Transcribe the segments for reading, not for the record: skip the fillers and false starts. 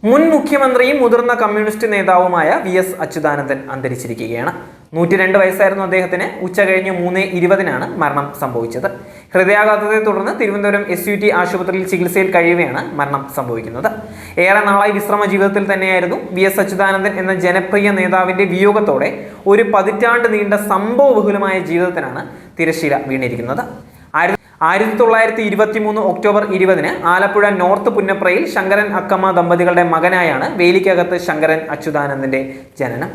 മുൻ മുഖ്യമന്ത്രിയും മുതിർന്ന കമ്മ്യൂണിസ്റ്റ് നേതാവുമായ VS അച്യുതാനന്ദൻ അന്തരിച്ചിരിക്കുകയാണ്. 102 വയസ്സായിരുന്നു അദ്ദേഹത്തിന്. ഉച്ചകഴിഞ്ഞ് 3:20 മരണം സംഭവിച്ചത്. ഹൃദയാഘാതത്തെ തുടർന്ന് തിരുവനന്തപുരം SUT ആശുപത്രിയിൽ ചികിത്സയിൽ കഴിയവെയാണ് മരണം സംഭവിക്കുന്നത്. ഏറെ നാളായി വിശ്രമ ജീവിതത്തിൽ തന്നെയായിരുന്നു VS അച്യുതാനന്ദൻ എന്ന ജനപ്രിയ നേതാവിന്റെ വിയോഗത്തോടെ ഒരു പതിറ്റാണ്ട് നീണ്ട സംഭവബഹുലമായ ജീവിതത്തിനാണ് തിരശ്ശീല വീണിരിക്കുന്നത്. 1923 ഒക്ടോബർ 20 ആലപ്പുഴ നോർത്ത് പുന്നപ്രയിൽ ശങ്കരൻ അക്കമ്മ ദമ്പതികളുടെ മകനായാണ് വേലിക്കകത്ത് ശങ്കരൻ അച്യുതാനന്ദന്റെ ജനനം.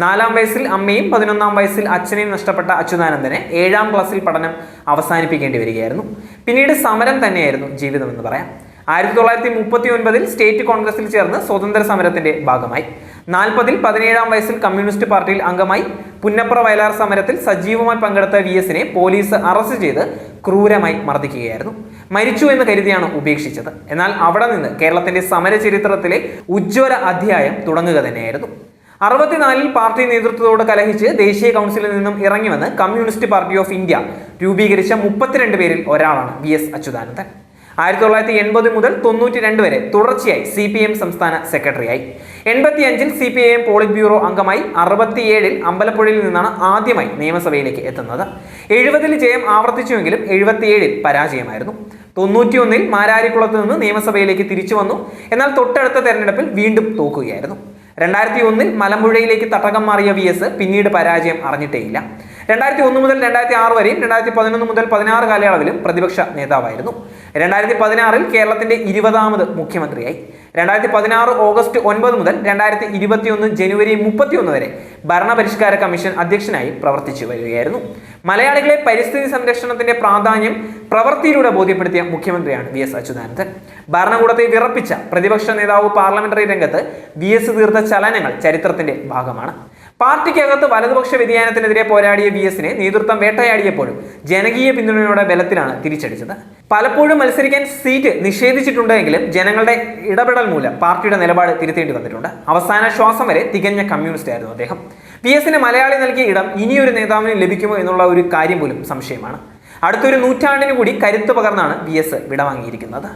4-ാം വയസ്സിൽ അമ്മയും 11-ാം വയസ്സിൽ അച്ഛനെയും നഷ്ടപ്പെട്ട അച്യുതാനന്ദന് 7-ാം ക്ലാസ്സിൽ പഠനം അവസാനിപ്പിക്കേണ്ടി വരികയായിരുന്നു. പിന്നീട് സമരം തന്നെയായിരുന്നു ജീവിതമെന്ന് പറയാം. 1939 സ്റ്റേറ്റ് കോൺഗ്രസിൽ ചേർന്ന് സ്വതന്ത്ര സമരത്തിന്റെ ഭാഗമായി. 40-ൽ 17-ാം വയസ്സിൽ കമ്മ്യൂണിസ്റ്റ് പാർട്ടിയിൽ അംഗമായി. പുന്നപ്ര വയലാർ സമരത്തിൽ സജീവമായി പങ്കെടുത്ത VSനെ പോലീസ് അറസ്റ്റ് ചെയ്ത് ക്രൂരമായി മർദ്ദിക്കുകയായിരുന്നു. മരിച്ചു എന്ന് കരുതിയാണ് ഉപേക്ഷിച്ചത്. എന്നാൽ അവിടെ നിന്ന് കേരളത്തിന്റെ സമര ചരിത്രത്തിലെ ഉജ്ജ്വല അധ്യായം തുടങ്ങുക തന്നെയായിരുന്നു. 64-ൽ പാർട്ടി നേതൃത്വത്തോട് കലഹിച്ച് ദേശീയ കൗൺസിലിൽ നിന്നും ഇറങ്ങിവന്ന് കമ്മ്യൂണിസ്റ്റ് പാർട്ടി ഓഫ് ഇന്ത്യ രൂപീകരിച്ച 32 പേരിൽ ഒരാളാണ് VS അച്യുതാനന്ദൻ. 1980 മുതൽ 92 വരെ തുടർച്ചയായി CPM സംസ്ഥാന സെക്രട്ടറിയായി. 85-ൽ CPIM പോളിറ്റ് ബ്യൂറോ അംഗമായി. 67-ൽ അമ്പലപ്പുഴയിൽ നിന്നാണ് ആദ്യമായി നിയമസഭയിലേക്ക് എത്തുന്നത്. 70-ൽ ജയം ആവർത്തിച്ചുവെങ്കിലും 77-ൽ പരാജയമായിരുന്നു. 91-ൽ മാരാരിക്കുളത്ത് നിന്ന് നിയമസഭയിലേക്ക് തിരിച്ചു വന്നു. എന്നാൽ തൊട്ടടുത്ത തെരഞ്ഞെടുപ്പിൽ വീണ്ടും തോക്കുകയായിരുന്നു. 2001-ൽ മലമ്പുഴയിലേക്ക് തട്ടകം മാറിയ VS പിന്നീട് പരാജയം അറിഞ്ഞിട്ടേയില്ല. 2001 മുതൽ 2006 വരെയും 2011 മുതൽ 2016 കാലയളവിലും പ്രതിപക്ഷ നേതാവായിരുന്നു. 2016-ൽ കേരളത്തിന്റെ 20ാമത് മുഖ്യമന്ത്രിയായി. 2016 ഓഗസ്റ്റ് 9 മുതൽ 2021 ജനുവരി 31 വരെ ഭരണപരിഷ്കാര കമ്മീഷൻ അധ്യക്ഷനായി പ്രവർത്തിച്ചു വരികയായിരുന്നു. മലയാളികളെ പരിസ്ഥിതി സംരക്ഷണത്തിന്റെ പ്രാധാന്യം പ്രവൃത്തിയിലൂടെ ബോധ്യപ്പെടുത്തിയ മുഖ്യമന്ത്രിയാണ് VS അച്യുതാനന്ദൻ. ഭരണകൂടത്തെ വിറപ്പിച്ച പ്രതിപക്ഷ നേതാവ് പാർലമെന്ററി രംഗത്ത് VS തീർത്ത ചലനങ്ങൾ ചരിത്രത്തിന്റെ ഭാഗമാണ്. പാർട്ടിക്കകത്ത് വലതുപക്ഷ വ്യതിയാനത്തിനെതിരെ പോരാടിയ VSനെ നേതൃത്വം വേട്ടയാടിയപ്പോഴും ജനകീയ പിന്തുണയുടെ ബലത്തിലാണ് തിരിച്ചടിച്ചത്. പലപ്പോഴും മത്സരിക്കാൻ സീറ്റ് നിഷേധിച്ചിട്ടുണ്ടെങ്കിലും ജനങ്ങളുടെ ഇടപെടൽ മൂലം പാർട്ടിയുടെ നിലപാട് തിരുത്തേണ്ടി വന്നിട്ടുണ്ട്. അവസാന ശ്വാസം വരെ തികഞ്ഞ കമ്മ്യൂണിസ്റ്റ് ആയിരുന്നു അദ്ദേഹം. VSന് മലയാളി നൽകിയ ഇടം ഇനിയൊരു നേതാവിന് ലഭിക്കുമോ എന്നുള്ള ഒരു കാര്യം പോലും സംശയമാണ്. അടുത്തൊരു നൂറ്റാണ്ടിന് കൂടി കരുത്ത് പകർന്നാണ് VS വിടവാങ്ങിയിരിക്കുന്നത്.